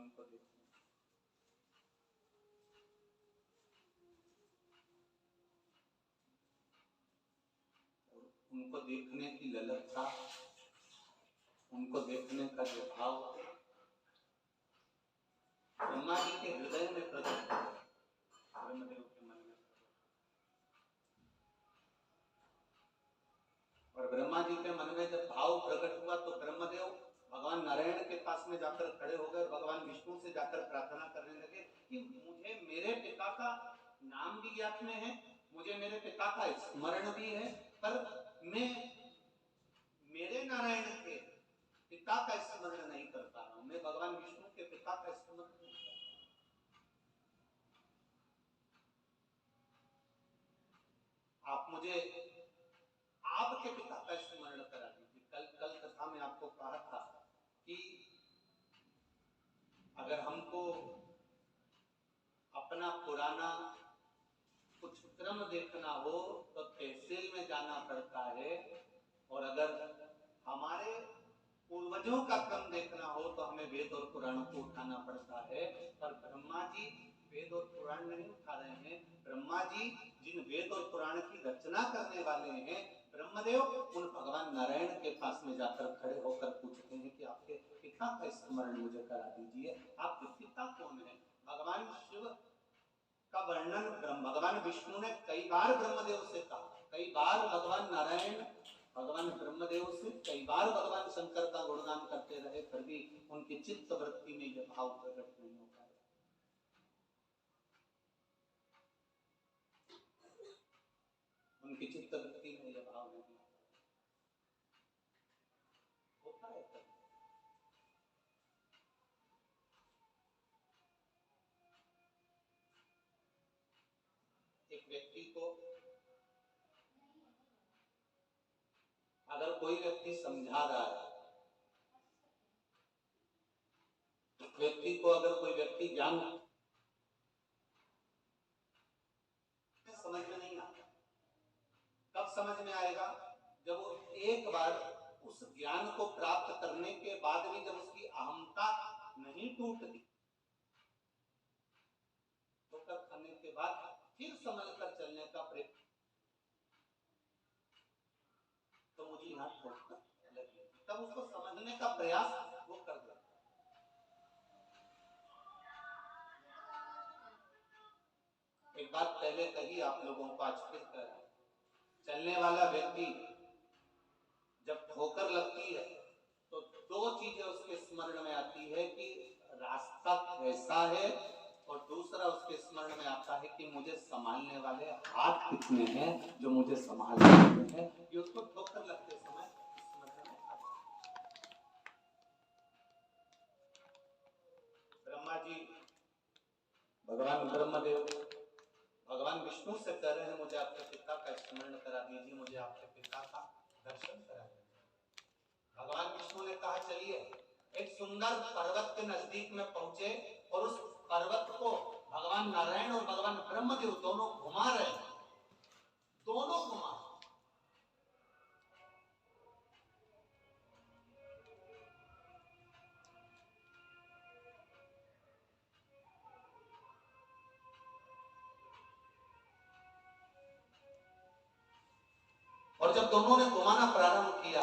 उनको देखने, उनको देखने की ललकता, उनको देखने का जो भाव ब्रह्मा जी के हृदय में प्रकट हुआ, ब्रह्मदेव के मन में, और ब्रह्मा जी के मन में जब भाव प्रकट हुआ तो ब्रह्मदेव भगवान नारायण के पास में जाकर खड़े हो गए, भगवान विष्णु से जाकर प्रार्थना करने लगे कि मुझे मेरे पिता का नाम भी ज्ञात में है, मुझे मेरे पिता का स्मरण भी है, पर मैं मेरे नारायण के पिता का स्मरण नहीं कर पा रहा हूं, मैं भगवान विष्णु के पिता का स्मरण नहीं कर पा रहा। आप मुझे आपके पिता का स्मरण करा दीजिए। कल कथा में आपको कहा था कि अगर हमको अपना पुराना कुछ क्रम देखना हो तो तहसील में जाना पड़ता है, और अगर हमारे पूर्वजों का क्रम देखना हो तो हमें वेद और पुराण को उठाना पड़ता है। पर ब्रह्मा जी वेद और पुराण नहीं उठा रहे हैं, ब्रह्मा जी जिन वेद और पुराण की रचना करने वाले हैं, ब्रह्मदेव उन भगवान नारायण के पास में जाकर खड़े होकर पूछते हैं कि आपके पिता का स्मरण मुझे करा दीजिए, आपके पिता कौन है। भगवान शिव का वर्णन भगवान विष्णु ने कई बार ब्रह्मदेव से कहा, कई बार भगवान नारायण भगवान ब्रह्मदेव से कई बार भगवान शंकर का गुणगान करते रहे, फिर भी उनकी चित्त वृत्ति में यह भाव प्रकट नहीं हो पाया। उनकी चित्त वृत्ति में यह भाव नहीं होता है। एक व्यक्ति को अगर कोई व्यक्ति समझा रहा है, व्यक्ति को अगर कोई व्यक्ति ज्ञान समझ में नहीं आता, कब समझ में आएगा? जब वो एक बार उस ज्ञान को प्राप्त करने के बाद भी जब उसकी अहंता नहीं टूटती, ठोकर खाने के बाद फिर समझ कर चलने का प्रयत्न, तो मुझे यहाँ ठोकर लगी, तब उसको समझने का प्रयास वो कर देता। एक बात पहले कही आप लोगों को, आज फिर कह रहा हूं, चलने वाला व्यक्ति जब ठोकर लगती है तो दो चीजें उसके स्मरण में आती है कि रास्ता कैसा है, और दूसरा उसके स्मरण में आता है कि मुझे संभालने वाले हाथ कितने हैं जो मुझे संभाल सकते हैं। ये उसको ठोकर लगते समय स्मरण में आता है। ब्रह्मा जी भगवान ब्रह्मदेव भगवान विष्णु से कह रहे हैं मुझे आपके पिता का स्मरण करा दीजिए, मुझे आपके पिता का दर्शन करा दीजिए। भगवान विष्णु ने कहा चलिए, एक सुंदर पर्वत के नजदीक में पहुंचे और उस पर्वत को भगवान नारायण और भगवान ब्रह्मदेव दोनों घुमा रहे हैं, दोनों घुमा। और जब दोनों ने घुमाना प्रारंभ किया,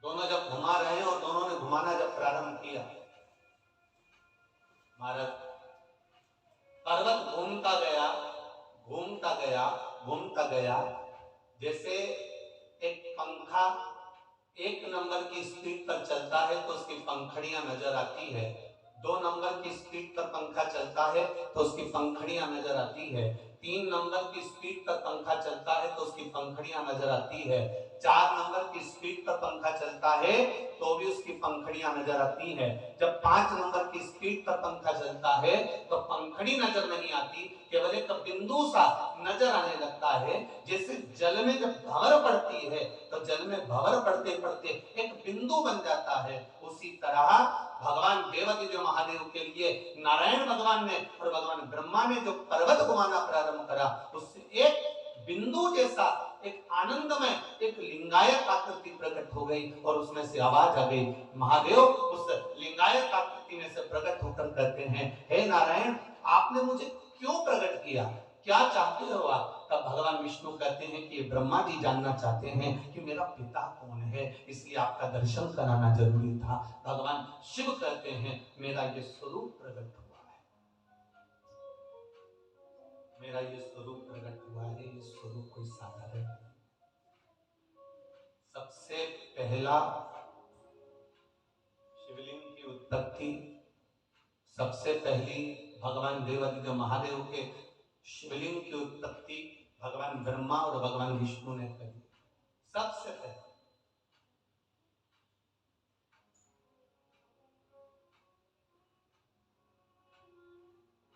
दोनों जब घुमा रहे हैं और दोनों ने घुमाना जब प्रारंभ किया, महाराज पर्वत घूमता गया घूमता गया घूमता गया, जैसे एक पंखा एक नंबर की स्पीड पर चलता है तो उसकी पंखड़ियां नजर आती है, 2 नंबर की स्पीड पर पंखा चलता है तो उसकी पंखड़ियां नजर आती है, 3 नंबर की स्पीड पर पंखा चलता है तो उसकी पंखड़ियां नजर आती है, 4 नंबर की स्पीड पर पंखा चलता है तो भी उसकी पंखड़ियां नजर आती है। जब 5 नंबर की स्पीड पर पंखा चलता है तो पंखड़ी नजर नहीं आती, केवल एक बिंदु सा नजर आने लगता है। जैसे जल में जब भंवर पड़ती है तो जल में भंवर पड़ते पड़ते एक बिंदु बन जाता है, उसी तरह भगवान देवादिदेव महादेव के लिए नारायण भगवान ने और भगवान ब्रह्मा ने जो पर्वत घुमाना प्रारंभ करा, उससे एक बिंदु जैसा एक आनंदमय एक लिंगायत आकृति प्रकट हो गई और उसमें से आवाज आ गई। महादेव उस लिंगायत आकृति में से प्रकट होकर कहते हैं, हे नारायण, आपने मुझे क्यों प्रकट किया, क्या चाहते हो आप? तब भगवान विष्णु कहते हैं कि ब्रह्मा जी जानना चाहते हैं कि मेरा पिता कौन है, इसलिए आपका दर्शन कराना जरूरी था। भगवान शिव कहते हैं, मेरा ये स्वरूप प्रकट हुआ है, मेरा ये स्वरूप प्रकट हुआ है। ये स्वरूप कोई साधारण नहीं। सबसे पहला शिवलिंग की उत्पत्ति, सबसे पहली भगवान देवादिदेव महादेव के शिवलिंग की उत्पत्ति भगवान ब्रह्मा और भगवान विष्णु ने करी। सबसे पहले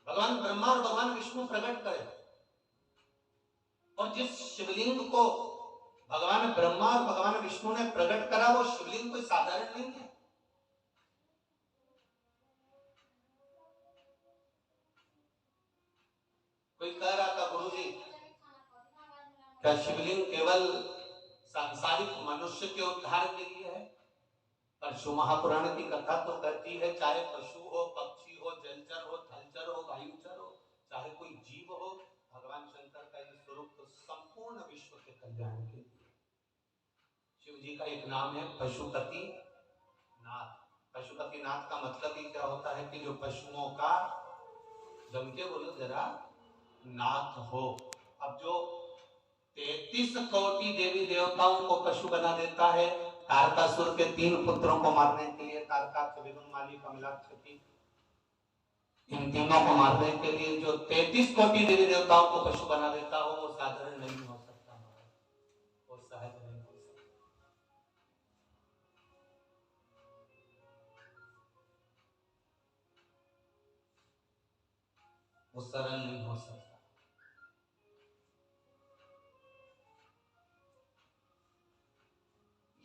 भगवान ब्रह्मा और भगवान विष्णु प्रकट करे, और जिस शिवलिंग को भगवान ब्रह्मा और भगवान विष्णु ने प्रकट करा वो शिवलिंग कोई साधारण नहीं है। कोई कह रहा था, गुरुजी क्या शिवलिंग केवल सांसारिक मनुष्य के उद्धार के लिए है? परशु महापुराण की कथा तो कहती है, चाहे पशु हो, पक्षी हो, जलचर हो, थलचर हो, वायुचर हो, चाहे कोई जीव हो, भगवान शंकर का ये स्वरूप तो संपूर्ण विश्व के कल्याण के लिए। शिव जी का एक नाम है पशुपति नाथ। पशुपति नाथ का मतलब ही क्या होता है कि जो पशुओं का, जम के बोलो जरा, नाथ हो। अब जो 33 कोटि देवी देवताओं को पशु बना देता है, तारकासुर के 3 पुत्रों को मारने के लिए, तारकाक्ष, विदुन्माली, कमलाक्ष, इन तीनों को मारने के लिए जो 33 कोटि देवी देवताओं को पशु बना देता हो, वो साधारण नहीं हो सकता, वो सहज नहीं हो सकता, वो सरल नहीं हो सकता।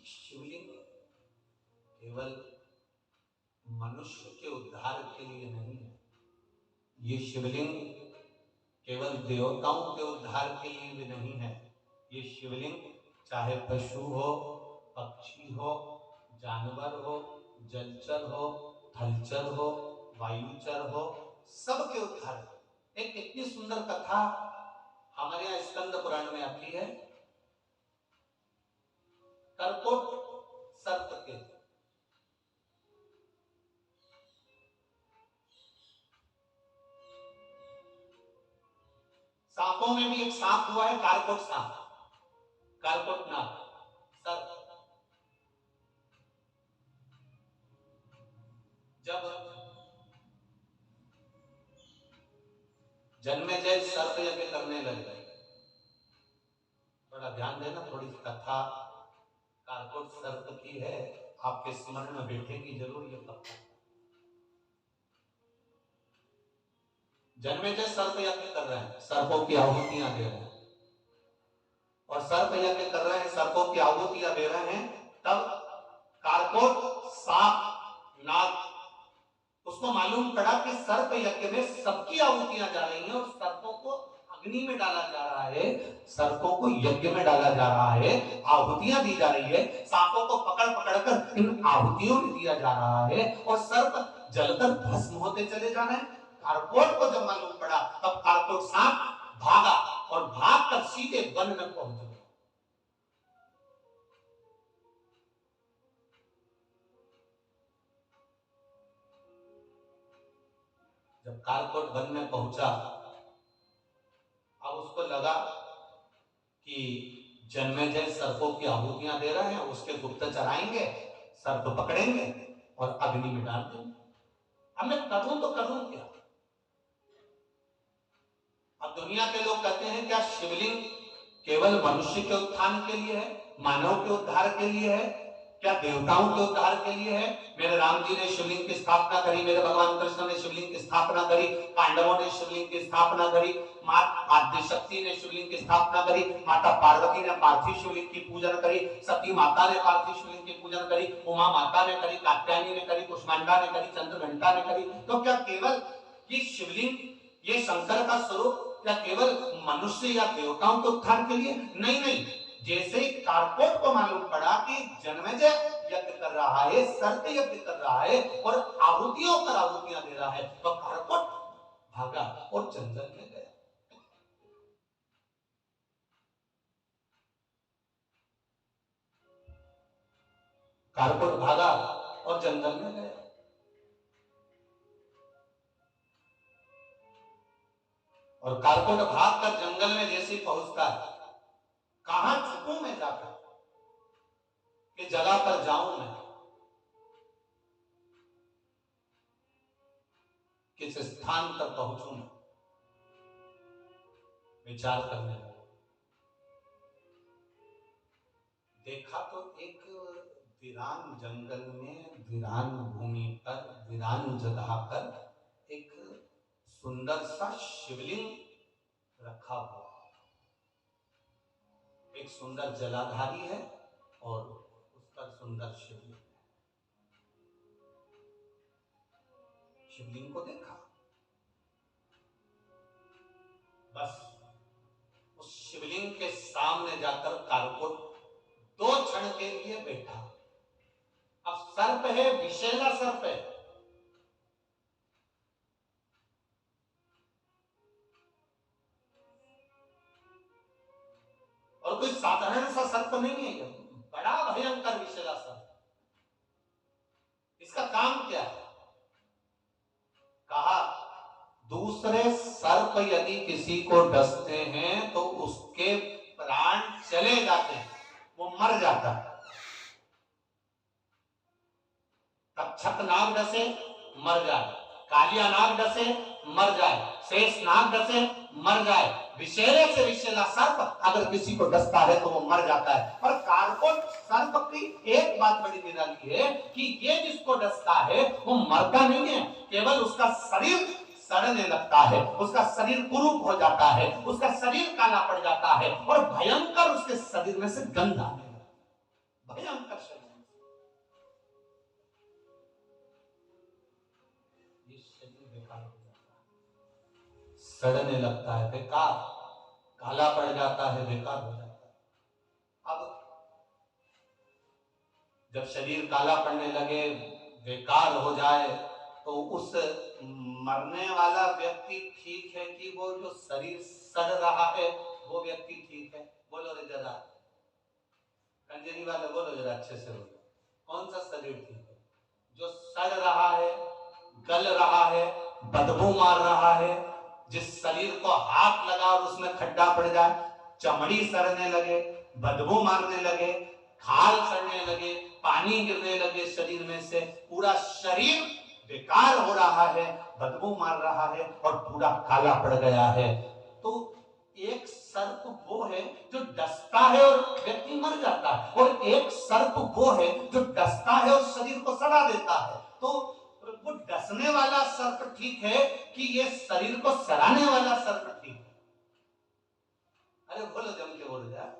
शिवलिंग केवल मनुष्य के उद्धार के लिए नहीं है, ये शिवलिंग केवल देवताओं के उद्धार के लिए भी नहीं है। ये शिवलिंग चाहे पशु हो, पक्षी हो, जानवर हो, जलचर हो, थलचर हो, वायुचर हो, सबके उद्धार। एक इतनी सुंदर कथा हमारे यहाँ स्कंद पुराण में आती है, कर्कोट सर्प के। सांपों में भी एक सांप हुआ है, कारकोट सांप, कारकोट नाग सर्प। जब जन्मेजय सर्प यज्ञ करने लगे, थोड़ा ध्यान देना, थोड़ी कथा कारकोट सर्प की है, आपके स्मरण में बैठेगी जरूर ये कथा। जन्मेजय सर्प यज्ञ कर रहे हैं, सर्पों की आहुतियां दे रहे हैं, और सर्प यज्ञ कर रहे हैं, सर्पों की आहुतियां दे रहे हैं। तब कारकोट सांप नाग, उसको मालूम पड़ा कि सर्प यज्ञ में सबकी आहुतियां जा रही हैं और सर्पों को अग्नि में डाला जा रहा है, सर्पों को यज्ञ में डाला जा रहा है, आहुतियां दी जा रही है, सांपों को पकड़ पकड़ कर इन आहुतियों में दिया जा रहा है, और सर्प जलकर भस्म होते चले जा रहे हैं। कारकोट को जब मालूम पड़ा तब कारकोट सांप भागा और भाग कर सीधे वन में पहुंच गया। जब कारकोट वन में पहुंचा, अब उसको लगा कि जन्मेजय सर्पों की आहुतियां दे रहे हैं, उसके गुप्तचर आएंगे, सर्प पकड़ेंगे और अग्नि में डाल देंगे। अब मैं करूं तो करूं क्या? अब दुनिया के लोग कहते हैं क्या शिवलिंग केवल मनुष्य के उत्थान के लिए है, मानव के उद्धार के लिए है, क्या देवताओं के उद्धार के लिए है? मेरे राम जी ने शिवलिंग की स्थापना करी, मेरे भगवान कृष्ण ने शिवलिंग की स्थापना करी, पांडवों ने शिवलिंग की स्थापना करी, आद्य शक्ति ने शिवलिंग की स्थापना करी, माता पार्वती ने पार्थिव शिवलिंग की पूजन करी, सती माता ने पार्थिव शिवलिंग की पूजन करी, उमा माता ने करी, कात्यायनी ने करी, कुष्मांडा ने करी, चंद्रघंटा ने करी। तो क्या केवल ये शिवलिंग ये शंकर का स्वरूप या केवल मनुष्य या देवताओं के उद्धार के लिए? नहीं नहीं, जैसे ही कारकोट को मालूम पड़ा कि जन्मेजय यज्ञ कर रहा है, सर्प यज्ञ कर रहा है और आहुतियों पर आहुतियां दे रहा है, तो कारकोट भागा और जंगल में गया। कारकोट भागा और जंगल में गया। और कारकोट भागकर जंगल में जैसे पहुंचता है, कहां छुपूं मैं जाकर कि जगह पर जाऊं मैं, किस स्थान पर पहुंचूं मैं, विचार करने लगा। देखा तो एक वीरान जंगल में, वीरान भूमि पर, वीरान जगह पर एक सुंदर सा शिवलिंग रखा हुआ, एक सुंदर जलाधारी है और उस पर सुंदर शिवलिंग है। शिवलिंग को देखा, बस उस शिवलिंग के सामने जाकर कारकोट 2 क्षण के लिए बैठा। अब सर्प है, विषैला सर्प है, और कोई साधारण सा सर्प नहीं है, बड़ा भयंकर विषैला सर्प। इसका काम क्या है? कहा दूसरे सर्प यदि किसी को डसते हैं तो उसके प्राण चले जाते हैं, वो मर जाता है। तक्षक नाग डसे मर जाए, कालिया नाग डसे मर जाए, शेष नाग डसे मर जाए, विषैले से विषैला सर्प अगर किसी को डसता है तो वो मर जाता है। और कारकोट सर्प की एक बात बड़ी निराली है कि ये जिसको डसता है वो मरता नहीं है, केवल उसका शरीर सड़ने लगता है, उसका शरीर कुरूप हो जाता है, उसका शरीर काला पड़ जाता है और भयंकर उसके शरीर में से गंध आने लगता है, भयंकर शरीर सड़ने लगता है, बेकार काला पड़ जाता है, बेकार हो जाता है। अब जब शरीर काला पड़ने लगे, बेकार हो जाए, तो उस मरने वाला व्यक्ति ठीक है कि वो जो शरीर सड़ रहा है वो व्यक्ति ठीक है? बोलो रे जरा, कंजरी वाले बोलो जरा अच्छे से बोलो, कौन सा शरीर ठीक है? जो सड़ रहा है, गल रहा है, बदबू मार रहा है, जिस शरीर को हाथ लगा और उसमें खड्डा पड़ जाए, चमड़ी सड़ने लगे, बदबू मारने लगे, खाल सड़ने लगे, पानी गिरने लगे शरीर में से, पूरा शरीर बेकार हो रहा है, बदबू मार रहा है और पूरा काला पड़ गया है, तो एक सर्प वो है जो डसता है और व्यक्ति मर जाता है, और एक सर्प वो है जो डसता है और शरीर को सड़ा देता है। तो वो डसने वाला सर्प ठीक है कि ये शरीर को सड़ाने वाला सर्प ठीक है? अरे बोलो, जम के बोल जाए।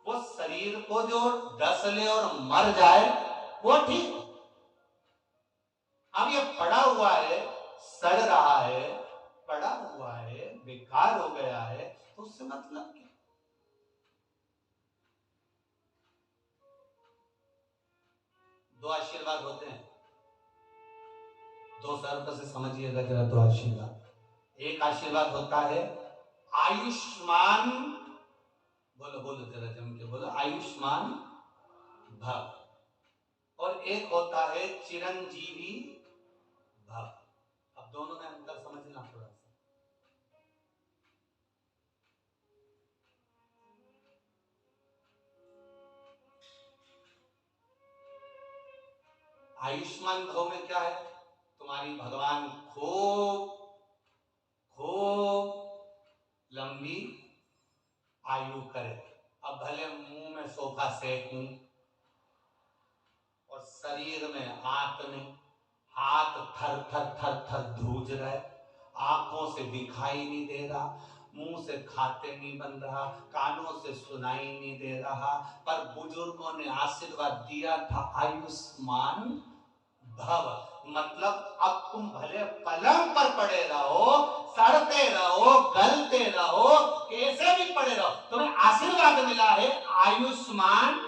वो शरीर को जो डस ले और मर जाए वो ठीक। अब ये पड़ा हुआ है, सड़ रहा है, पड़ा हुआ है, बेकार हो गया है, तो उससे मतलब क्या? दो आशीर्वाद होते हैं, दो सर्प से समझिएगा जरा, दो आशीर्वाद। एक आशीर्वाद होता है आयुष्मान, बोलो बोलो जरा जम के बोलो, आयुष्मान भव, और एक होता है चिरंजीवी भव। अब दोनों में अंतर समझना थोड़ा सा। आयुष्मान भव में क्या है? तुम्हारी भगवान खूब खूब लंबी आयु करे। अब भले मुंह में सोफा सेट नहीं और शरीर में आंत नहीं, हाथ थर थर थर थर ध्रुज रहे, आंखों से दिखाई नहीं दे रहा, मुंह से खाते नहीं बन रहा, कानों से सुनाई नहीं दे रहा, पर बुजुर्गों ने आशीर्वाद दिया था आयुष्मान भव। मतलब अब तुम भले पलंग पर पड़े रहो, सड़ते रहो, आशीर्वाद मिला है आयुष्मान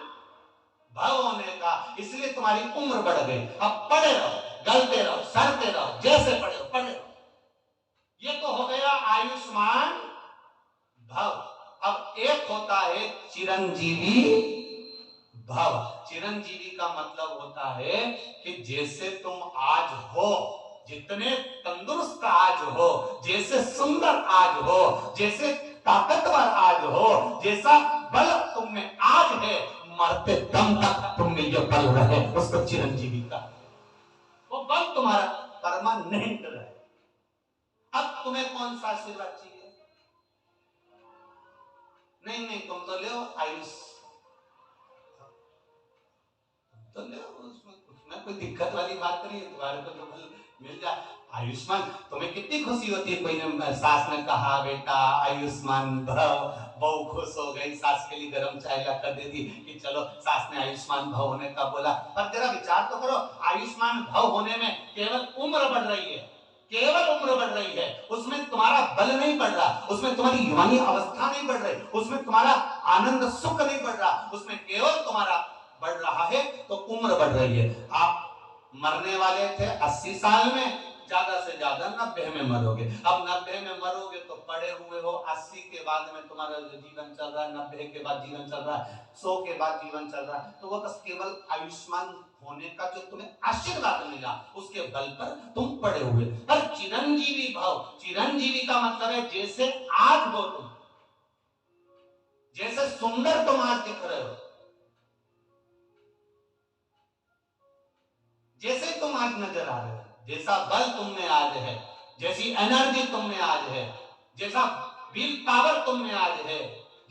भव होने का, इसलिए तुम्हारी उम्र बढ़ गई। अब पढ़े रहो, गलते रहो, सरते रहो, जैसे पढ़े रहो पढ़े रहो। ये तो हो गया आयुष्मान भव। अब एक होता है चिरंजीवी भव। चिरंजीवी का मतलब होता है कि जैसे तुम आज हो, जितने तंदुरुस्त आज हो, जैसे सुंदर आज हो, जैसे ताकतवर आज हो, जैसा बल तुम में आज है, मरते दम तक तुम में यह बल रहे, उसको चिरंजीवी का, वो बल तुम्हारा परमानेंट रहे। अब तुम्हें कौन सा आशीर्वाद चाहिए? नहीं नहीं, तुम तो ले आयुष, तो ले, उसमें कोई दिक्कत वाली बात नहीं है, तुम्हारे को तो बल मिल जाए। आयुष्मान, तुम्हें कितनी खुशी होती है, कोई ने सास ने कहा बेटा आयुष्मान भव, बहू खुश हो गई, सास के लिए गरम चाय ला कर दे दी कि चलो सास ने आयुष्मान भव होने का बोला। पर जरा विचार तो करो, आयुष्मान भव होने में केवल उम्र बढ़ रही है, केवल उम्र बढ़ रही है, उसमें तुम्हारा बल नहीं बढ़ रहा, उसमें तुम्हारी युवानी अवस्था नहीं बढ़ रही, उसमें तुम्हारा आनंद सुख नहीं बढ़ रहा, उसमें केवल तुम्हारा बढ़ रहा है तो उम्र बढ़ रही है। आप मरने वाले थे 80 साल में, ज्यादा से ज्यादा 90 में मरोगे। अब 90 में मरोगे तो पड़े हुए हो, 80 के बाद में तुम्हारा जीवन चल रहा है, 90 के बाद जीवन चल रहा है, 100 के बाद जीवन चल रहा है, तो वो बस केवल आयुष्मान होने का जो तुम्हें आशीर्वाद मिला उसके बल पर तुम पड़े हुए। पर चिरंजीवी भव, चिरंजीवी का मतलब है जैसे आज हो तुम, जैसे सुंदर तुम आज दिख रहे हो, जैसे तुम आज नजर आ रहे हो, जैसा बल तुम में आज है, जैसी एनर्जी तुम में आज है, जैसा विल पावर तुम में आज है,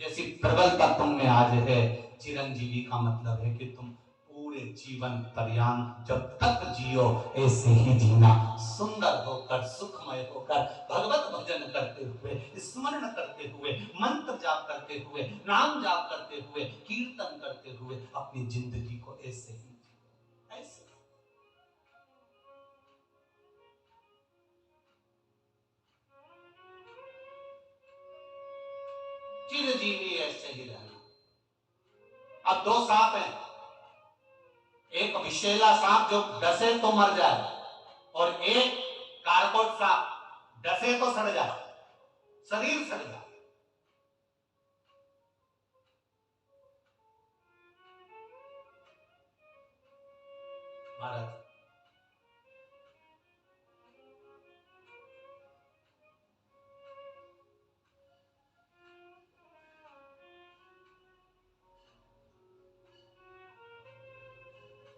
जैसी प्रबलता तुम में आज है। चिरंजीवी का मतलब है कि तुम पूरे जीवन पर्यंत जब तक जियो ऐसे ही जीना, सुंदर होकर, सुखमय होकर, भगवत भजन करते हुए, स्मरण करते हुए, मंत्र जाप करते हुए, नाम जाप करते हुए, कीर्तन करते हुए अपनी जिंदगी को ऐसे ही जियो, ऐसे। चिरजीवी ऐसे ही रहना। अब दो सांप हैं, एक विषैला सांप जो डसे तो मर जाए, और एक कारकोट सांप डसे तो सड़ जाए, शरीर सड़ जाए। भारत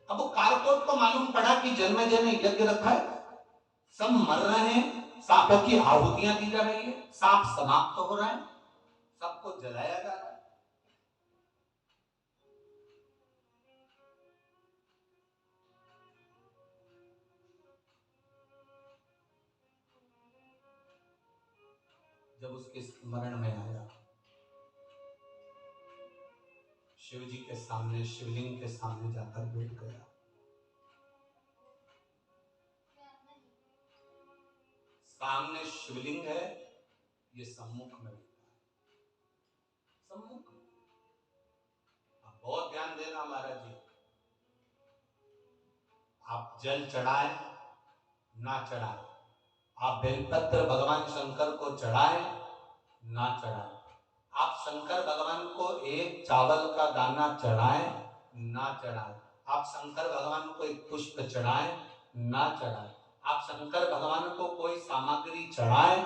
अब वो कारकोट को मालूम पड़ा कि जन्म जन्म यज्ञ रखा है, सब मर रहे हैं, सांपों की आहुतियां दी जा रही है, सांप समाप्त हो रहा है, सबको जलाया जा रहा है। जब उसके स्मरण में आया, शिव जी के सामने, शिवलिंग के सामने जाकर बैठ गया। सामने शिवलिंग है, ये सम्मुख में बैठा है, सम्मुख में। आप बहुत ध्यान देना महाराज जी, आप जल चढ़ाएं ना चढ़ाएं, आप बेलपत्र भगवान शंकर को चढ़ाएं ना चढ़ाएं, आप शंकर भगवान को एक चावल का दाना चढ़ाएं ना चढ़ाएं, आप शंकर भगवान को एक पुष्प चढ़ाएं ना चढ़ाएं, आप शंकर भगवान को कोई सामग्री चढ़ाएं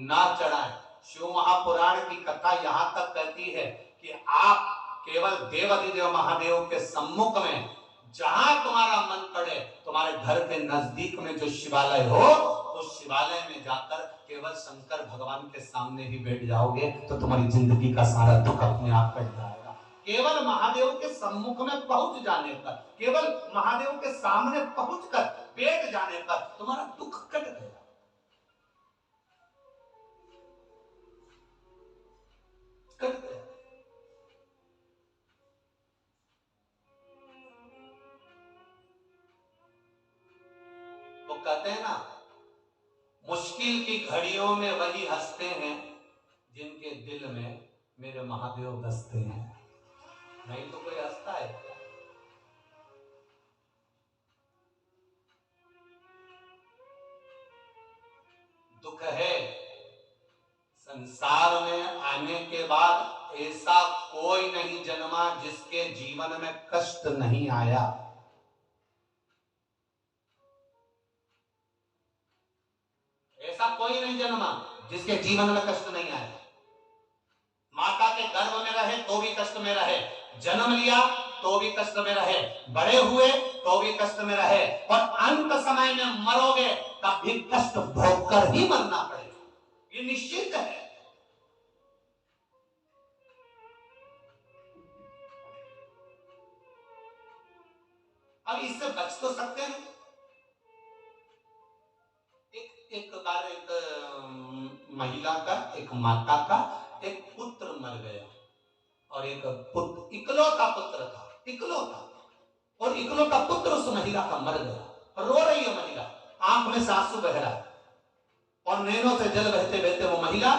ना चढ़ाएं। शिव महापुराण की कथा यहां तक कहती है कि आप केवल देवाधिदेव महादेव के सम्मुख में, जहां तुम्हारा मन पड़े, तुम्हारे घर के नजदीक में जो शिवालय हो, उस शिवालय में जाकर केवल शंकर भगवान के सामने ही बैठ जाओगे तो तुम्हारी जिंदगी का सारा दुख अपने आप कट जाएगा। केवल महादेव के सम्मुख में पहुंच जाने पर, केवल महादेव के सामने पहुंचकर बैठ जाने पर तुम्हारा दुख कट गया, कट गया। वो कहते हैं ना, मुश्किल की घड़ियों में वही हंसते हैं जिनके दिल में मेरे महादेव हंसते हैं, नहीं तो कोई हंसता है क्या? दुख है संसार में आने के बाद ऐसा कोई नहीं जन्मा जिसके जीवन में कष्ट नहीं आया। ऐसा कोई नहीं जन्मा जिसके जीवन में कष्ट नहीं आया। माता के गर्भ में रहे तो भी कष्ट में रहे, जन्म लिया तो भी कष्ट में रहे, बड़े हुए तो भी कष्ट में रहे, और अंत समय में मरोगे तब भी कष्ट भोग कर ही मरना पड़ेगा, ये निश्चित है। अब इससे बच तो सकते हैं। एक बार एक महिला का, एक माता का एक पुत्र मर गया, और एक पुत्र, इकलौता पुत्र था, इकलौता, और इकलौता पुत्र उस महिला का मर गया। रो रही है महिला, आंख में से आंसू बह रहा है, और नैनों से जल बहते बहते वो महिला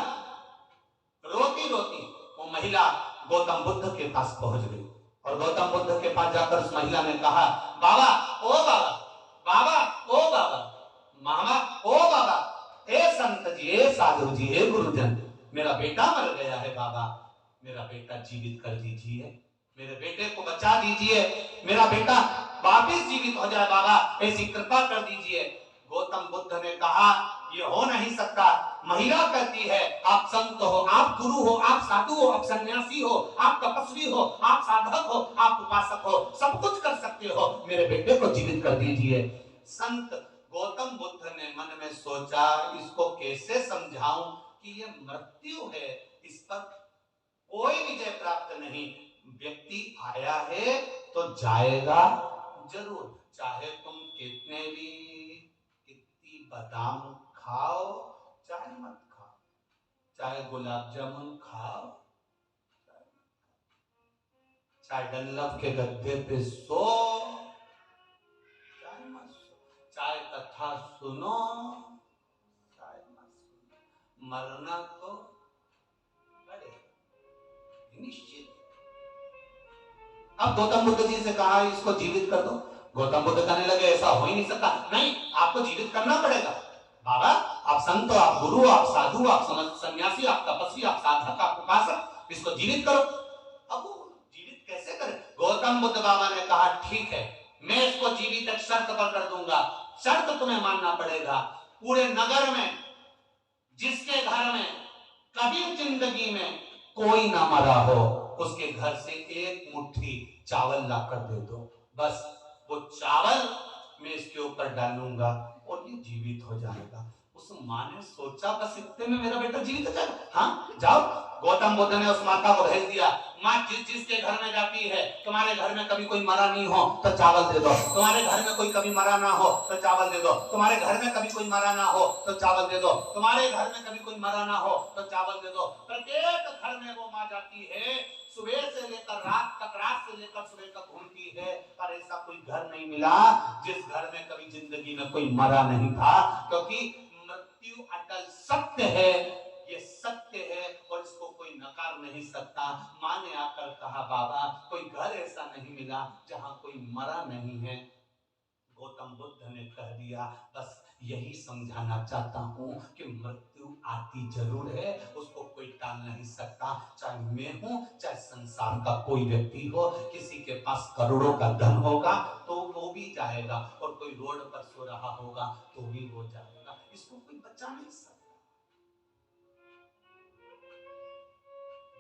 रोती रोती वो महिला गौतम बुद्ध के पास पहुंच गई, और गौतम बुद्ध के पास जाकर उस महिला ने कहा, बाबा, ओ बाबा, बाबा, ओ बाबा, मामा, ओ बाबा, हे संत जी, हे साधु जी, हे गुरुजन, मेरा बेटा मर गया है बाबा, मेरा बेटा जीवित कर दीजिए, मेरे बेटे को बचा दीजिए, मेरा बेटा वापिस जीवित हो जाए बाबा, ऐसी कृपा कर दीजिए। गौतम बुद्ध ने कहा, ये हो नहीं सकता। महिला कहती है, आप संत हो, आप गुरु हो, आप साधु हो, आप सन्यासी हो, आप तपस्वी हो, आप साधक हो, आप उपासक हो, सब कुछ कर सकते हो, मेरे बेटे को जीवित कर दीजिए। संत गौतम बुद्ध ने मन में सोचा, इसको कैसे समझाऊं कि ये मृत्यु है, इस पर कोई विजय प्राप्त नहीं। व्यक्ति आया है तो जाएगा जरूर, चाहे तुम कितने भी कितनी बादाम खाओ, चाहे मत खाओ, चाहे गुलाब जामुन खाओ, चाहे डल्लभ के गद्दे पे सो, चाहे मत सो, चाहे कथा सुनो, चाहे मत सुनो, मरना तो निश्चित। अब गौतम बुद्ध जी से कहा, इसको जीवित कर दो। गौतम बुद्ध कहने लगे, ऐसा हो ही नहीं सकता, नहीं, आपको जीवित करना पड़ेगा बाबा, आप संत हो, आप गुरु हो, आप साधु हो, आप सन्यासी, आप तपस्वी, आप साधक, आप उपासक, इसको जीवित करो। अब वो जीवित कैसे करें? गौतम बुद्ध बाबा ने कहा, ठीक है, मैं इसको जीवित एक शर्त पर कर दूंगा। शर्त तुम्हें मानना पड़ेगा, पूरे नगर में जिसके घर में कभी जिंदगी में कोई ना मरा हो, उसके घर से एक मुट्ठी चावल लाकर दे दो, बस वो चावल मैं इसके ऊपर डालूंगा और ये जीवित हो जाएगा। उस माँ ने सोचा, बस इतने में मेरा बेटा जीवित हो जाएगा, हाँ जाओ। गौतम बुद्ध ने उस माता को भेज दिया, माँ जिसके घर में जाती है, तुम्हारे घर में कभी कोई मरा नहीं हो तो चावल दे दो, तुम्हारे घर में कोई कभी मरा ना हो तो चावल दे दो, तुम्हारे घर में कभी कोई मरा ना हो तो चावल दे दो, तुम्हारे घर में कभी कोई मरा ना हो तो चावल दे दो। प्रत्येक घर में वो माँ जाती है, सुबह से लेकर रात तक, रात से लेकर सुबह तक घूमती है, पर ऐसा कोई घर नहीं मिला जिस घर में कभी जिंदगी में कोई मरा नहीं था, क्योंकि मृत्यु अटल सत्य है, ये सत्य है और इसको कोई नकार नहीं सकता। माँ ने आकर कहा, बाबा, कोई घर ऐसा नहीं मिला जहां कोई मरा नहीं है। गौतम बुद्ध ने कह दिया, बस यही समझाना चाहता हूं कि मृत्यु आती जरूर है, उसको कोई टाल नहीं सकता, चाहे मैं हूं, चाहे संसार का कोई व्यक्ति हो। किसी के पास करोड़ों का धन होगा तो वो भी जाएगा, और कोई रोड पर सो रहा होगा तो भी वो जाएगा, इसको कोई बचा नहीं सकता।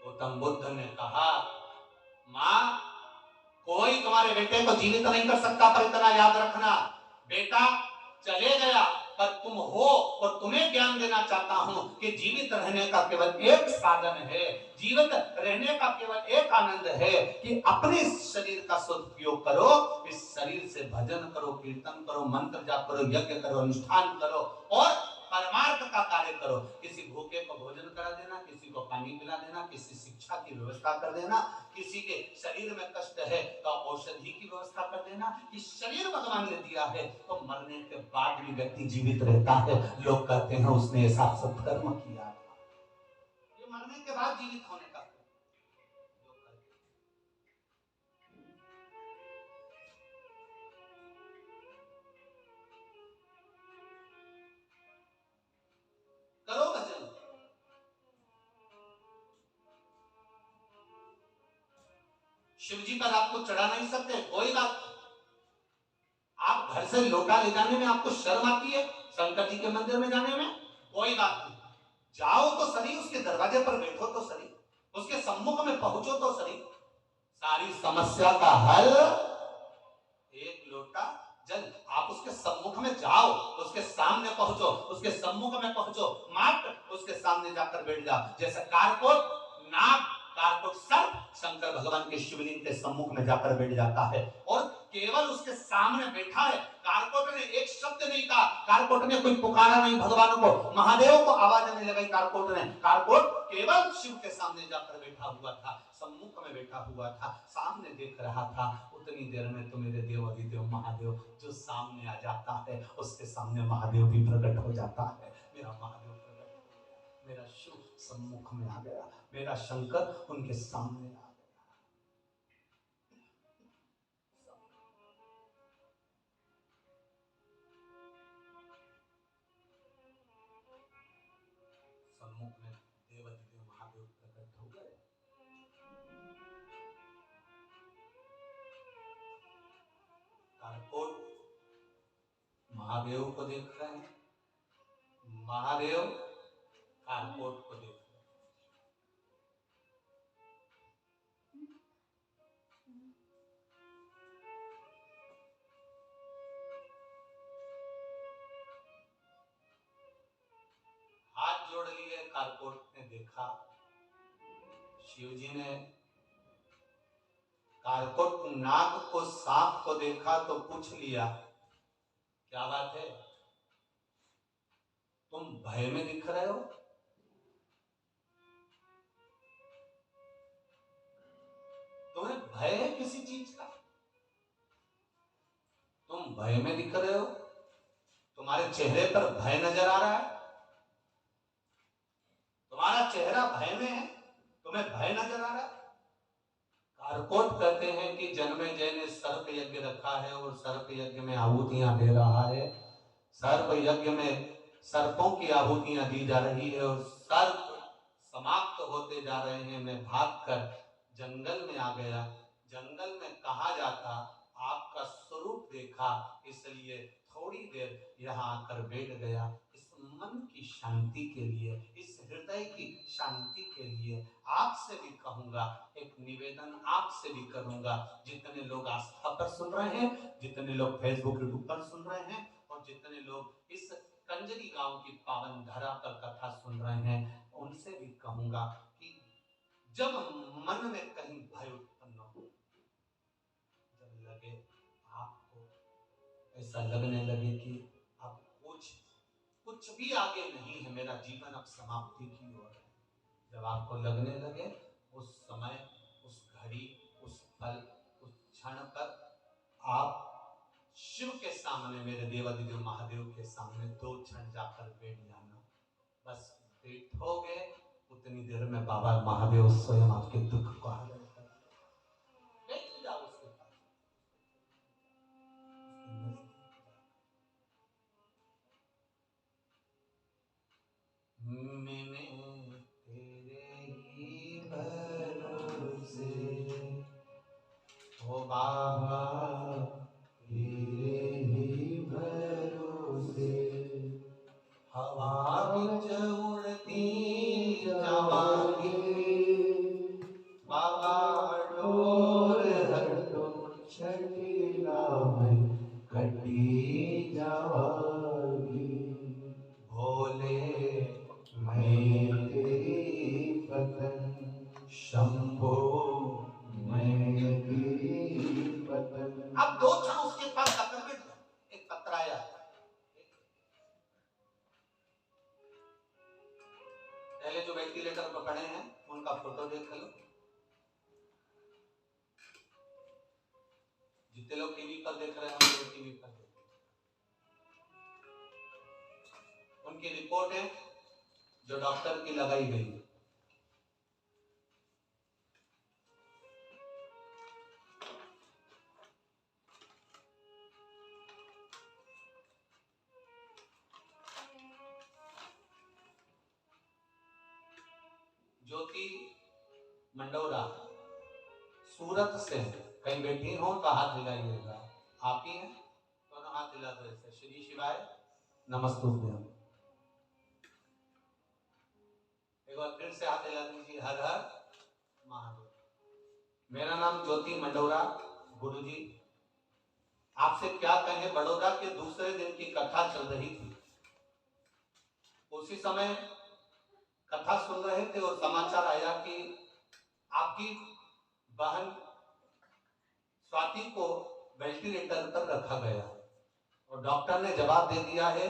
गौतम बुद्ध ने कहा, मां, कोई तुम्हारे बेटे को जीवित नहीं कर सकता, पर इतना याद रखना, बेटा चले गया पर तुम हो, और तुम्हें ज्ञान देना चाहता हूं कि जीवित रहने का केवल एक साधन है, जीवित रहने का केवल एक आनंद है कि अपने शरीर का सदुपयोग करो, इस शरीर से भजन करो, कीर्तन करो, मंत्र जाप करो, यज्ञ करो, अनुष्ठान करो और परमार्थ का कार्य करो। किसी भूखे को भोजन करा देना, किसी को पानी पिला देना, किसी शिक्षा की व्यवस्था कर देना, किसी के शरीर में कष्ट है तो औषधि की व्यवस्था कर देना। कि शरीर भगवान ने दिया है तो मरने के बाद भी व्यक्ति जीवित रहता है, लोग कहते हैं उसने ऐसा सत्कर्म किया था, ये मरने के बाद जीवित होने का। शिव जी पर आपको चढ़ा नहीं सकते, कोई बात नहीं। आप घर से लोटा ले जाने में आपको शर्म आती है, शंकर जी के मंदिर में जाने में, कोई बात नहीं। जाओ तो सही, उसके दरवाजे पर बैठो तो सही, उसके सम्मुख में पहुंचो तो सही। सारी समस्या का हल एक लोटा जल। आप उसके सम्मुख में जाओ, उसके सामने पहुंचो, उसके सम्मुख में पहुंचो, मात्र उसके सामने जाकर बैठ जाओ। जैसे कारकोट नाग, कारकोट सर्प शंकर भगवान के शिवलिंग के सम्मुख में जाकर बैठ जाता है और केवल उसके सामने बैठा है। कारकोट ने एक शब्द नहीं कहा, कारकोट ने कोई पुकारा नहीं भगवान को, महादेव को आवाज नहीं लगाई कारकोट ने। कारकोट केवल शिव के सामने जाकर बैठा हुआ था, सम्मुख में बैठा हुआ था, सामने देख रहा था। उतनी देर में तो मेरे देव अधिदेव महादेव जो सामने आ जाता है, उसके सामने महादेव भी प्रकट हो जाता है। मेरा महादेव प्रकट हो गया, मेरा शिव सम्मुख में आ गया, मेरा शंकर उनके सामने आ गया। सम्मुख में देव अधिदेव महादेव प्रकट हो गए। कारकोट महादेव को देख रहे हैं, महादेव कारकोट को देख रहे हैं। हाथ जोड़ लिए, कारकोट ने देखा, शिव जी ने कारकोट नाग को सांप को देखा तो पूछ लिया, क्या बात है, तुम भय में दिख रहे हो? तुम्हें भय है किसी चीज का? तुम भय में दिख रहे हो, तुम्हारे चेहरे पर भय नजर आ रहा है, तुम्हारा चेहरा भय में है, तुम्हें भय नजर आ रहा है। कारकोट कहते हैं कि जन्मेजय ने सर्प यज्ञ रखा है और सर्प यज्ञ में आहुतियां दे रहा है। सर्प यज्ञ में सर्पों की आहुतियां दी जा रही है और सर्प समाप्त होते जा रहे हैं। मैं भागकर जंगल में आ गया, जंगल में कहा जाता आपका स्वरूप देखा, इसलिए थोड़ी देर यहाँ आकर बैठ गया। इस मन की शांति के लिए, इस हृदय की शांति के लिए आपसे भी कहूंगा, एक निवेदन आपसे भी करूंगा। जितने लोग आस्था पर सुन रहे हैं, जितने लोग फेसबुक यूट्यूब पर सुन रहे हैं और जितने लोग इस कंजरी गांव की पावन धरा पर कथा सुन रहे हैं, उनसे भी कहूंगा कि जब मन में कहीं भय उत्पन्न हो, जब लगे आपको, ऐसा लगने लगे कि अब कुछ भी आगे नहीं है, मेरा जीवन अब समाप्ति की ओर है, जब आपको लगने लगे, उस समय, उस घड़ी, उस पल, उस क्षण पर आप शिव के सामने, मेरे देवाधिदेव महादेव के सामने 2 क्षण जाकर बैठ जाना। बस बैठोगे, उतनी देर में बाबा महादेव स्वयं आपके दुख को हर बैठ जाओ उसके पास। मैंने तेरे ही भरोसे ओ बाबा, तेरे ही भरोसे हवा विच उड़ती जावांगी, बाबा डोर हटो छठीला में कटी जावांगी। भोले मैं तेरी पतन, शंभो मैं तेरी पतन। अब 2 क्षण उसके पास जाकर बैठ गया। एक पत्र आया, पहले जो वेंटिलेटर पर पड़े हैं उनका फोटो देख लो। जितने लोग टीवी पर देख रहे हैं वो टीवी पर देख, उनकी रिपोर्ट है जो डॉक्टर की लगाई गई है। ज्योति मंडोरा सूरत से कहीं बैठी हो तो हाथ हिलाइएगा। आप ही हैं? दोनों हाथ हिला दो ऐसे। श्री शिवाय नमस्तुभ्यम। एक बार फिर से हाथ हिला दीजिए। हर हर महादेव। मेरा नाम ज्योति मंडोरा। गुरुजी आपसे क्या कहें, बड़ौदा के दूसरे दिन की कथा चल रही थी। उसी समय कथा सुन रहे थे और समाचार आया कि आपकी बहन स्वाति को वेंटिलेटर पर रखा गया और डॉक्टर ने जवाब दे दिया है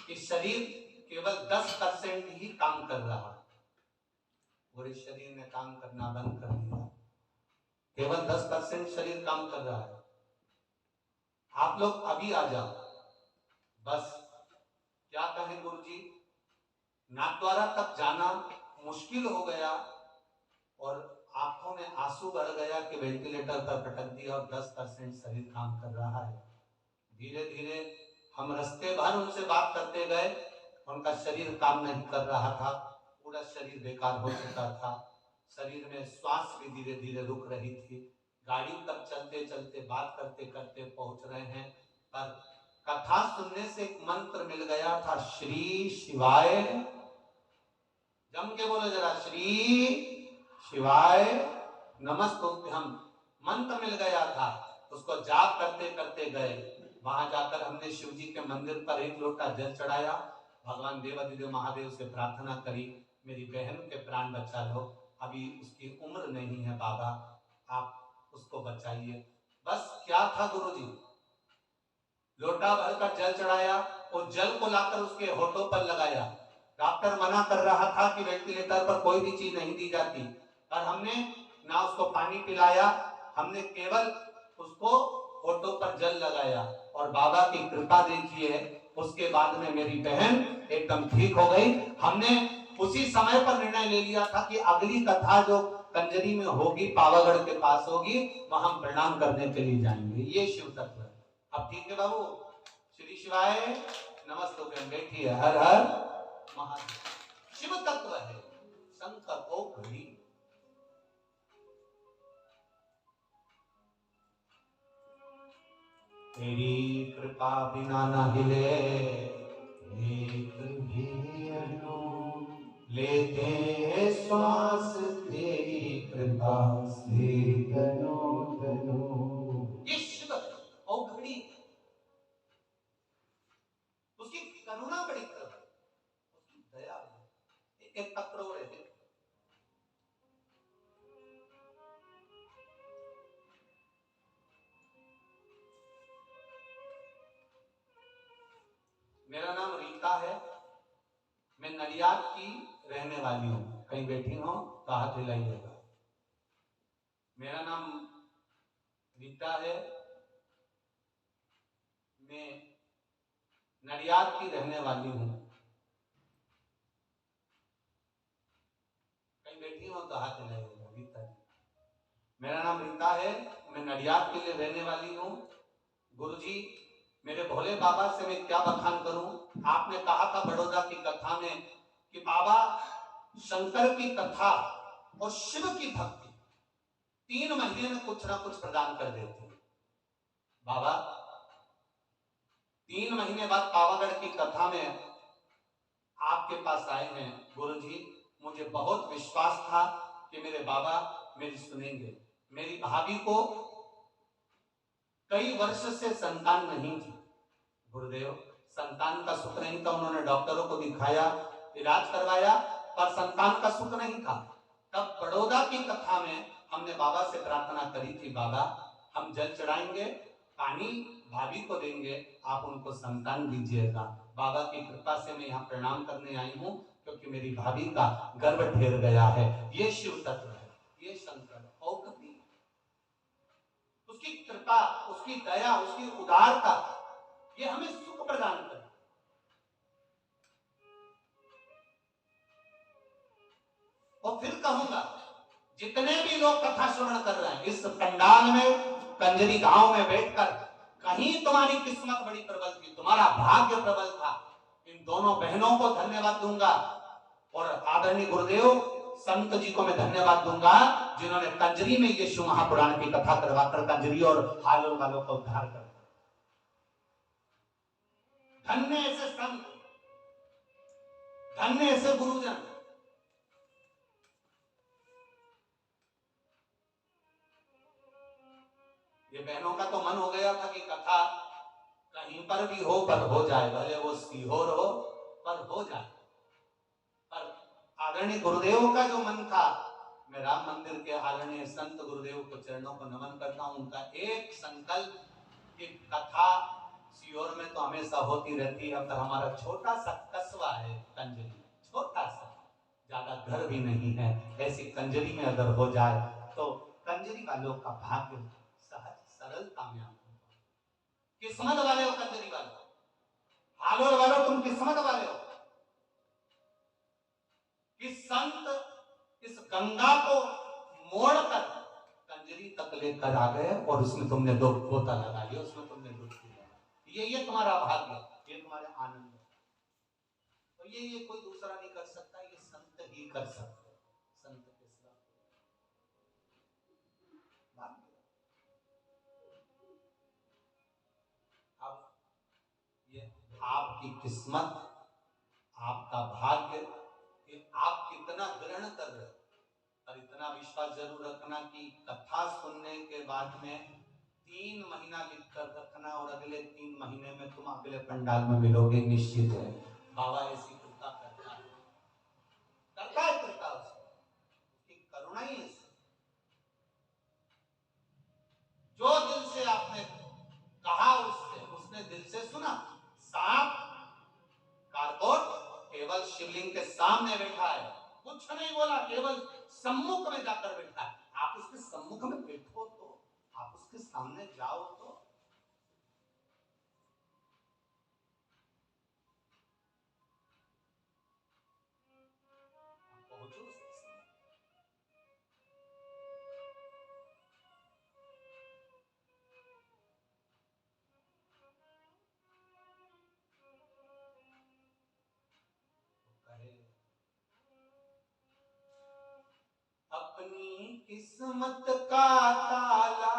कि शरीर केवल 10% ही काम कर रहा है। पूरे शरीर ने काम करना बंद कर दिया, केवल 10% शरीर काम कर रहा है। आप लोग अभी आ जाओ। बस क्या कहें गुरुजी, नाथद्वारा तक जाना मुश्किल हो गया और आंखों में आंसू भर गया कि वेंटिलेटर पर पटक दिया और 10% शरीर काम कर रहा है। धीरे धीरे हम रास्ते भर उनसे बात करते गए, उनका शरीर काम नहीं कर रहा था, पूरा शरीर बेकार हो चुका था। शरीर में श्वास भी धीरे धीरे रुक रही थी। गाड़ी तक चलते चलते बात करते करते पहुंच रहे हैं, पर कथा सुनने से एक मंत्र मिल गया था, श्री शिवाय। जम के बोले जरा, श्री शिवाय नमस्तुभ्यम। मंत्र मिल गया था, उसको जाप करते करते गए। वहां जाकर हमने शिव जी के मंदिर पर एक लोटा जल चढ़ाया, भगवान देवाधिदेव महादेव से प्रार्थना करी, मेरी बहन के प्राण बचा लो, अभी उसकी उम्र नहीं है बाबा, आप उसको बचाइए। बस क्या था गुरुजी, लोटा भरकर जल चढ़ाया और जल को लाकर उसके होठों पर लगाया। डॉक्टर मना कर रहा था कि वेंटिलेटर पर कोई भी चीज नहीं दी जाती, पर हमने ना उसको पानी पिलाया, हमने केवल उसको होठों पर जल लगाया और बाबा की कृपा देखिए, उसके बाद में मेरी बहन एकदम ठीक हो गई। हमने उसी समय पर निर्णय ले लिया था कि अगली कथा जो कंजरी में होगी, पावागढ़ के पास होगी, वहां हम प्रणाम करने के लिए जाएंगे। ये शिव तत्व है। अब ठीक है बाबू, श्री शिवाय नमस्तुभ्यम। बैठिए। हर हर महादेव। शिव तत्व है। शंकर को घड़ी तेरी कृपा बिना न हिले, एक भी लेते श्वास तेरी कृपा से तनो तनो। ये शिव और घड़ी, उसकी करुणा बड़ी तरह, उसकी दया। एक पत्र हो रहे थे, मेरा नाम रीता है, मैं नडियाद की रहने वाली हूँ। कहीं बैठी हो तो हाथ हिलाइएगा। मेरा नाम रीता है, मैं नडियाद की रहने वाली हूँ। कहीं बैठी हो तो हाथ हिलाइएगा। रीता जी, मेरा नाम रीता है, मैं नडियाद के लिए रहने वाली हूँ। गुरुजी, मेरे भोले बाबा से मैं क्या बखान करूं। आपने कहा था बड़ौदा की कथा में कि बाबा शंकर की कथा और शिव की भक्ति 3 महीने में कुछ ना कुछ प्रदान कर देते हैं। बाबा 3 महीने बाद पावागढ़ की कथा में आपके पास आए हैं। गुरुजी, मुझे बहुत विश्वास था कि मेरे बाबा मेरी सुनेंगे। मेरी भाभी को कई वर्ष से संतान नहीं थी। गुरुदेव, संतान का सुख नहीं था, उन्होंने डॉक्टरों को दिखाया, इलाज करवाया, पर संतान का सुख नहीं था। तब बड़ौदा की कथा में हमने बाबा से प्रार्थना करी थी, बाबा हम जल चढ़ाएंगे, पानी भाभी को देंगे, आप उनको संतान दीजिएगा। बाबा की कृपा से मैं यहाँ प्रणाम करने आई हूँ, क्योंकि मेरी भाभी का गर्भ ठहर गया है। ये शिव तत्व है, ये शंकर। और उसकी कृपा, उसकी दया, उसकी उदारता, ये हमें सुख प्रदान करे। और फिर कहूंगा, जितने भी लोग कथा श्रवण कर रहे हैं इस पंडाल में, कंजरी गांव में बैठकर, कहीं तुम्हारी किस्मत बड़ी प्रबल थी, तुम्हारा भाग्य प्रबल था। इन दोनों बहनों को धन्यवाद दूंगा। और आदरणीय गुरुदेव संत जी को मैं धन्यवाद दूंगा जिन्होंने कंजरी में ये शिव महापुराण की कथा करवाकर कंजरी और हालोल वालों का उद्धार कर। धन्य ऐसे संत, धन्य ऐसे गुरुजन। ये बहनों का तो मन हो गया था कि कथा कहीं पर भी हो पर हो जाए, भले वो सीहोर हो पर हो जाए। पर आदरणीय गुरुदेव का जो मन था, मैं राम मंदिर के आदरणीय संत गुरुदेव को चरणों को नमन करता हूं। उनका एक संकल्प कि कथा सीहोर में तो हमेशा होती रहती है, पर हमारा छोटा सा कस्बा है कंजरी, छोटा सा, ज्यादा घर भी नहीं है, ऐसी कंजरी में अगर हो जाए तो कंजरी वालों का भाग्य सहज सरलता में किस्मत वाले हो। कंजरी वाले, हालोल वालों, तुम किस्मत वाले हो कि संत इस गंगा को मोड़कर कंजरी तक लेकर आ गए और उसमें तुमने दो गोता लगा लिया, उसमें तुमने डुबकी लगाई। ये तुम्हारा भाग्य, ये तुम्हारे आनंद है। तो ये कोई दूसरा नहीं कर सकता, ये संत ही कर सकते। संत के साथ अब ये आपकी किस्मत, आपका भाग्य कि आप कितना ग्रहण कर रहे हो। और इतना विश्वास जरूर रखना कि कथा सुनने के बाद में 3 महीना लिख कर रखना और अगले 3 महीने में तुम अगले पंडाल में मिलोगे, निश्चित है। बाबा ऐसी कृपा करता है, करता है कृपा, उसकी करुणा ही है। जो दिल से आपने कहा उसने दिल से सुना। सांप कारकोट केवल शिवलिंग के सामने बैठा है, कुछ नहीं बोला, केवल सम्मुख में जाकर बैठा है। आप उसके सम्मुख में बैठो तो, आप उसके सामने जाओ तो पहुंचो उसके सामने। अपनी किस्मत का ताला,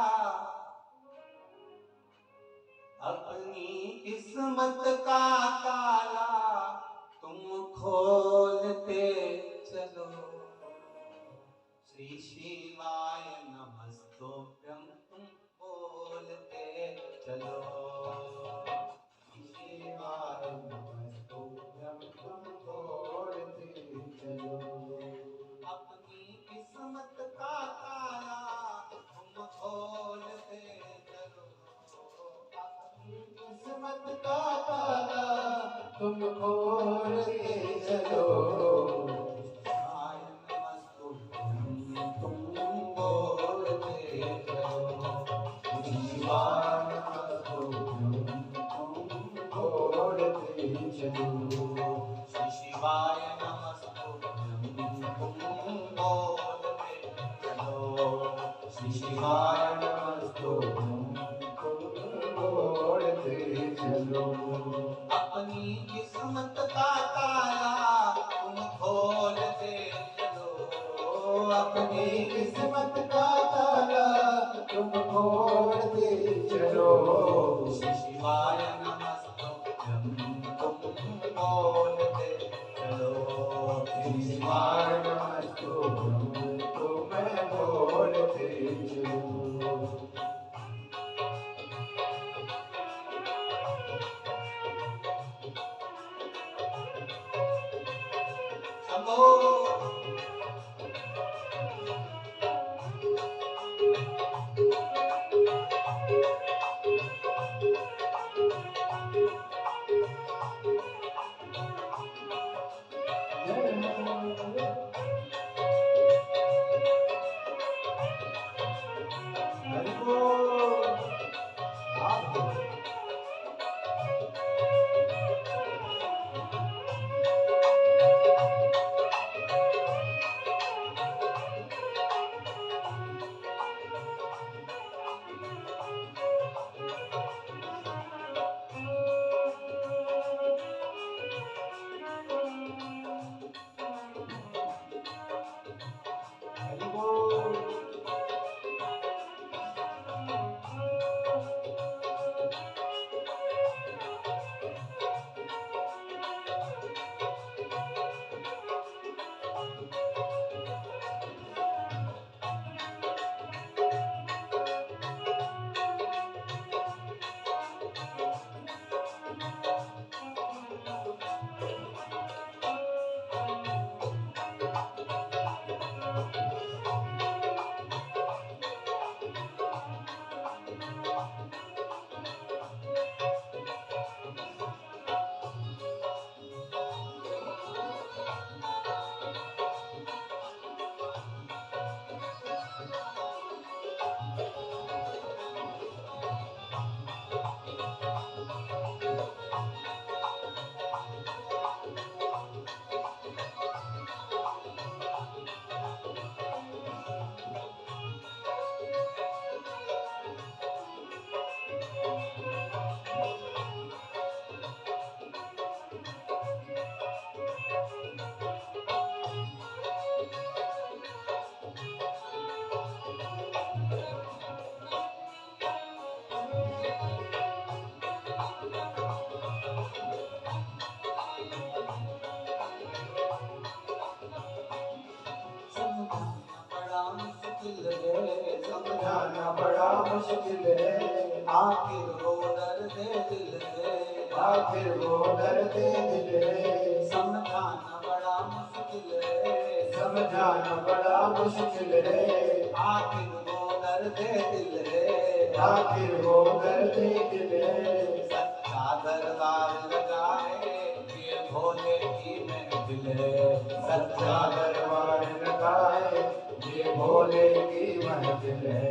अपनी किस्मत का ताला तुम खोलते चलो। श्री शिवाय नमस्तुभ्यं तुम बोलते चलो। श्री शिवाय नमस्तुभ्यं तुम बोलते चलो। अपनी किस्मत का ताला तुम खोलते चलो। अपनी किस्मत का ताला तुम खोलते चलो। शिवाय नमस्तुभ्यं तुम बोलते चलो। शिवाय नमस्तुभ्यं तुम बोलते चलो। श्री शिवाय नमस्तुभ्यं तुम बोलते चलो। श्री शिवाय नमस्तुभ्यं तुम बोलते चलो। अपनी किस्मत का ताला तुम खोलते चलो। अपनी किस्मत का ताला तुम खोलते चलो। श्री शिवाय नमस्तुभ्यं तुम बोलते चलो। श्री शिवाय नमस्तुभ्यं तुम बोलते चलो। समझाना बड़ा मुश्किल है, आखिर वो दर्द दिल है, आखिर वो दर्द दिल है, समझाना बड़ा मुश्किल है, समझाना बड़ा मुश्किल है, आखिर वो दर्द दिल है, आखिर वो दर्द दिल है। सच्चा दरबार लगा है ये भोले की महफिल है, सच्चा दरबार लगा है ये भोले की महफिल है,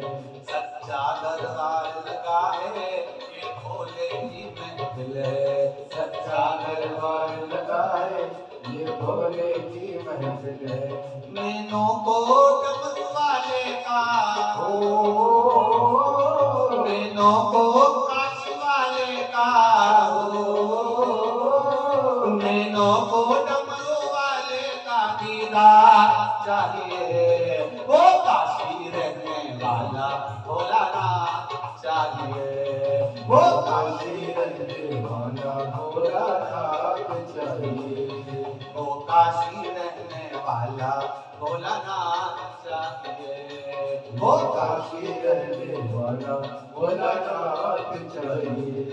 सच्चा दरबार लगा है ये भोले की महफिल है, सच्चा दरबार लगा है ये भोले की महफिल है। नैनों को डमरू वाले का, नैनों को काशी वाले का, नैनों को डमरू वाले का दीदार चाहिए, वो काशी रहने वाला भोलानाथ चाहिए, वो काशी रहने वाला भोलानाथ चाहिए, वो काशी रहने वाला भोलानाथ चाहिए, वो काशी रहने वाला भोलानाथ चाहिए।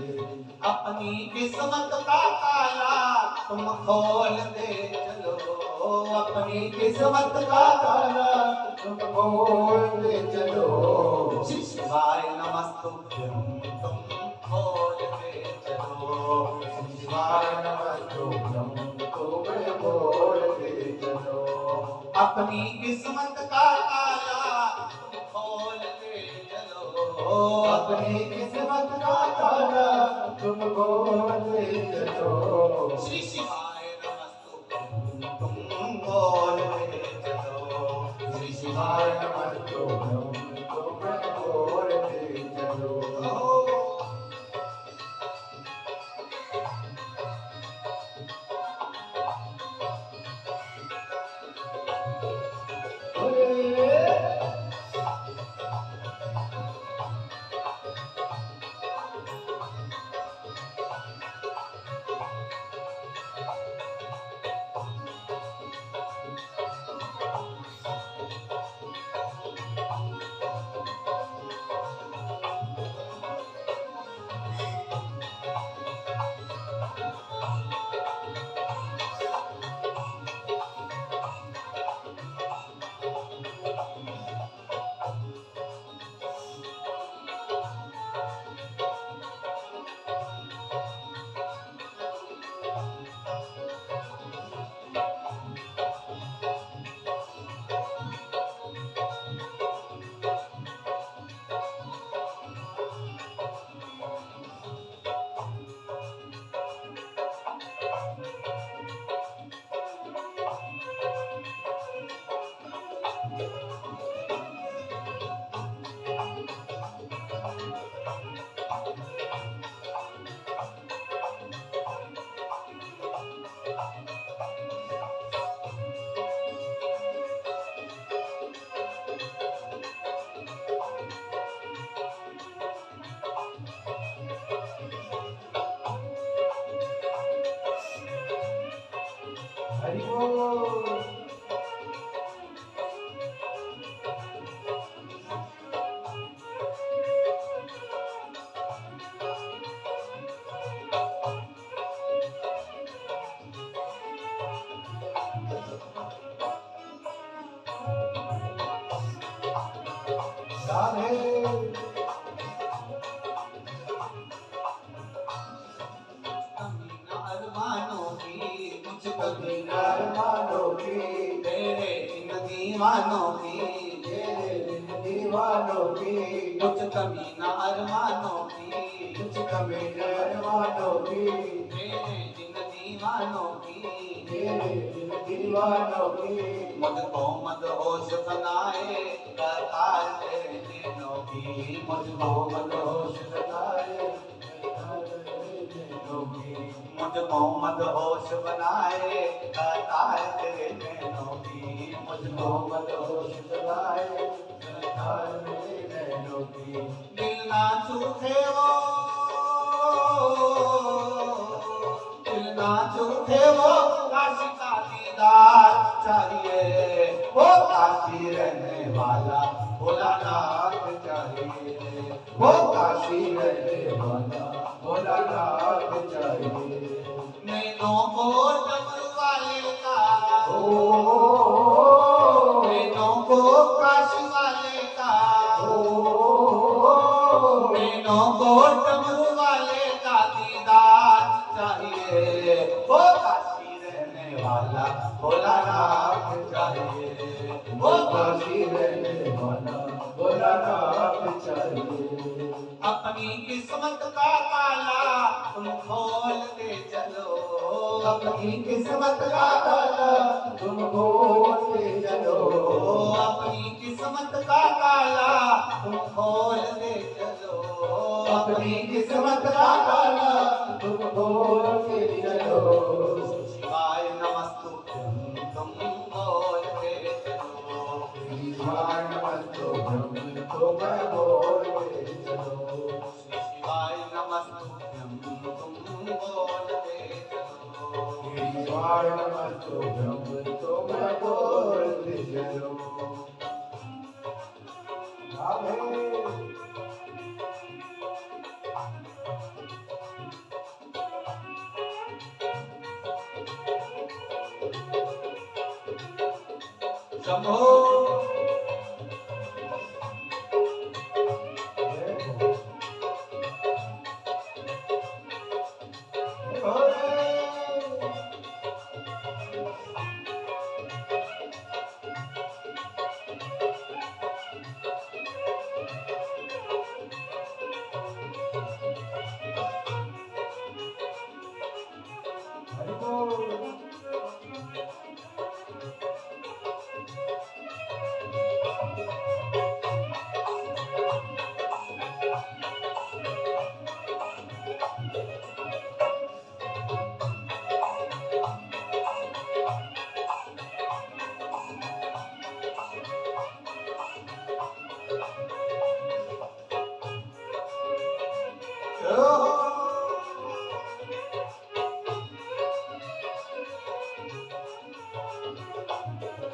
अपनी किस्मत का ताला तुम खोल दे चलो, अपनी किस्मत का ताला तुम खोल दे चलो, शिवाय नमस्तुभ्यं तुम खोल दे चलो, शिवाय नमस्तुभ्यं तुम खोल दे चलो, अपनी किस्मत का ताला तुम खोल दे चलो, अपनी किस्मत का ताला तुम खोल दे चलो, श्री शिवाय नमस्तुभ्यं तुम खोल दे चलो, श्री शिवाय शिवाय नमस्तुभ्यं तुम खोल दे चलो। हरि बोल। राधे कमीना अरमानों की कुछ कभी अरमानों की तेरे इन दीवानों की तेरे इन दीवानों की कुछ कमीना अरमानों की कुछ कमी अरमानों की तेरे इन दीवानों की तेरे इन दीवानों की मुझको मदहोश बनाए करतार तेरे नैनों की मुझको मदहोश सताए मुझको मदहोश बनाए करतार तेरे नैनों की मुझको मदहोश सताए नैनों की दिल ना छूटे वो दिल ना छूटे वो काशी का दीदार चाहिए वो काशी रहने वाला भोलानाथ चाहिए वो काशी रहने वाला भोलानाथ चाहिए नैनों को डमरू वाले का ओ नैनों को काशी वाले का नैनों को डमरू वाले का दीदार चाहिए वो काशी रहने वाला भोलानाथ चाहिए वो काशी रहने वाला भोलानाथ चाहिए अपनी किस्मत का ताला तुम खोलते चलो अपनी किस्मत का ताला तुम खोलते चलो अपनी किस्मत का ताला तुम खोलते चलो अपनी किस्मत का ताला तुम खोलते चलो शिवाय नमस्तुभ्यं तुम बोलते चलो शिवाय नमस्तुभ्यं तुम बोलते चलो शिवाय नमस्तुभ्यं तुम बोलते चलो शिवाय नमस्तुभ्यं तुम बोलते चलो राधे शंभो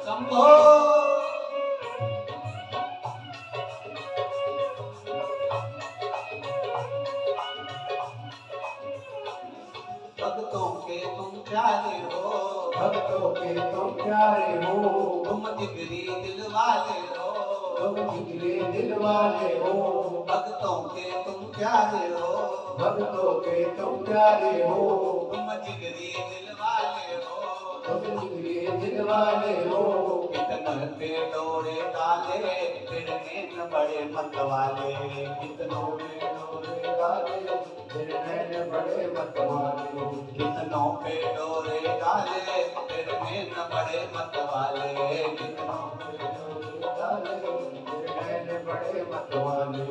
शंभो भक्तों के तुम प्यारे हो भक्तों के तुम प्यारे हो तुम जिगरी दिल वाले हो तुम जिगरे दिल वाले हो भक्तों के तुम प्यारे हो भक्तों के तुम प्यारे हो तुम जिगरी दिल वाले हो तुम जिगरे दिल वाले हो कितनों पे डोरे डाले फिर नैन बड़े मत वाले कितनों में डोरे डाले फिर नैन बड़े मतवाले कितनों पे डोरे डाले फिर नैन बड़े मत वाले कितनों में डोरे डाले फिर नैन बड़े मतवाले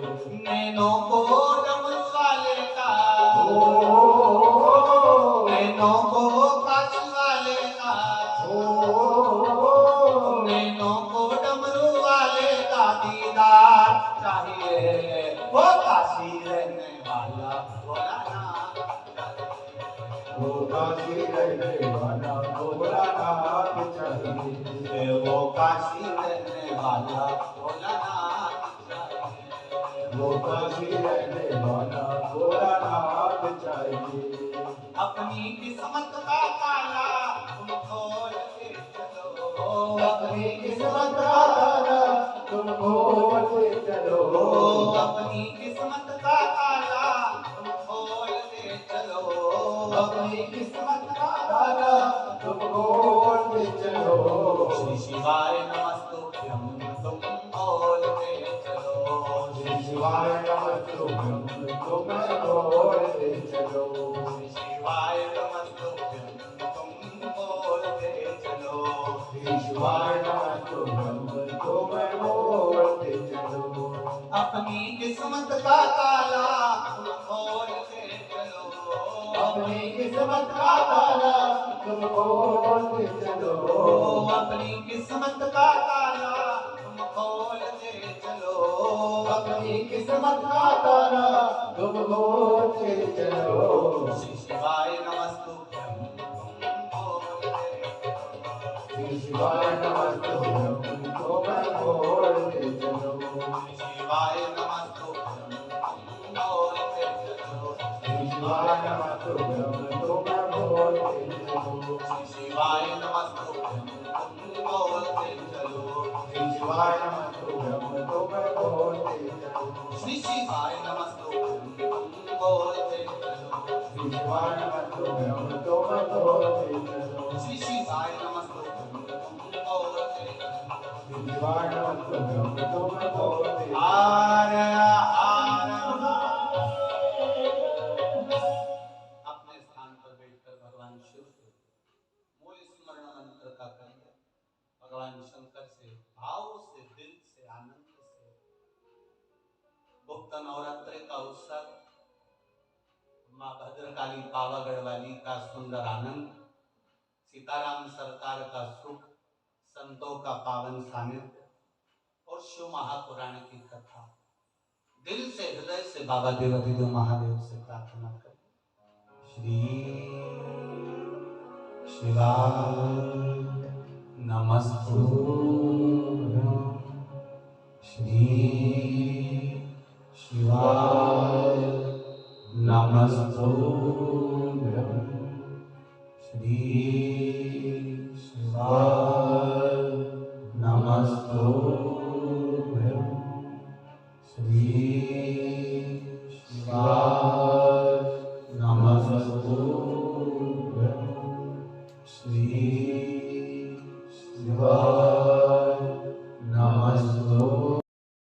नैनों को डमरू वाले का ओ नैनों को काशी वाले का नैनों को डमरू वाले का दीदार चाहिए वो काशी रहने वाला भोलानाथ चाहिए वो काशी रहने वाला भोलानाथ चाहिए वो काशी रहने वाला भोलानाथ चाहिए वो काशी रहने वाला भोलानाथ चाहिए अपनी किस्मत का ताला तुम खोल के चलो अपनी किस्मत का ताला तुम खोल खोलते चलो। अपनी किस्मत का ताला तुम खोलते चलो। अपनी किस्मत का ताला तुम खोलते चलो। श्री शिवाय नमस्तुभ्यं तुम बोलते चलो। श्री शिवाय नमस्तुभ्यं तुम बोलते चलो। श्री शिवाय नमस्तुभ्यं तुम बोलते चलो। श्री शिवाय नमस्तुभ्यं तुम बोलते चलो। अपनी किस्मत का ताला तुम खोलते चलो। अपनी किस्मत का ताला तुम खोलते चलो। अपनी किस्मत का ताला तुम खोलते चलो। अपनी किस्मत का ताला तुम खोलते चलो। श्री शिवाय नमस्तुभ्यं तुम बोलते चलो। श्री शिवाय नमस्तुभ्यं तुम बोलते चलो। श्री शिवाय नमस्तुभ्यं तुम बोलते चलो। श्री शिवाय नमस्तुभ्यं तुम बोलते चलो। श्री शिवाय नमस्तुभ्यं तुम बोलते चलो। श्री शिवाय नमस्तुभ्यं तुम बोलते चलो। श्री शिवाय नमस्तुभ्यं तुम बोलते चलो। श्री शिवाय नमस्तुभ्यं तुम बोलते चलो। श्री शिवाय नमस्तुभ्यं तुम बोलते चलो। श्री शिवाय नमस्तुभ्यं तुम बोलते चलो। हार हार अपने स्थान पर बैठकर भगवान शिव से मूल स्मरण मंत्र का करिए। भगवान शंकर से भाव से, दिल से, आनंद से। गुप्त नवरात्रि का उत्सव, माँ भद्रकाली पावागढ़ वाली का सुंदर आनंद, सीताराम सरकार का सुख, संतों का पावन सानिध्य और शिव महापुराण की कथा दिल से, हृदय से बाबा देवाधिदेव महादेव से प्रार्थना करें। श्री शिवाय नमस्तुभ्यं। श्री शिवाय नमस्तुभ्यं। श्री शिवाय नमस्तुभ्यं।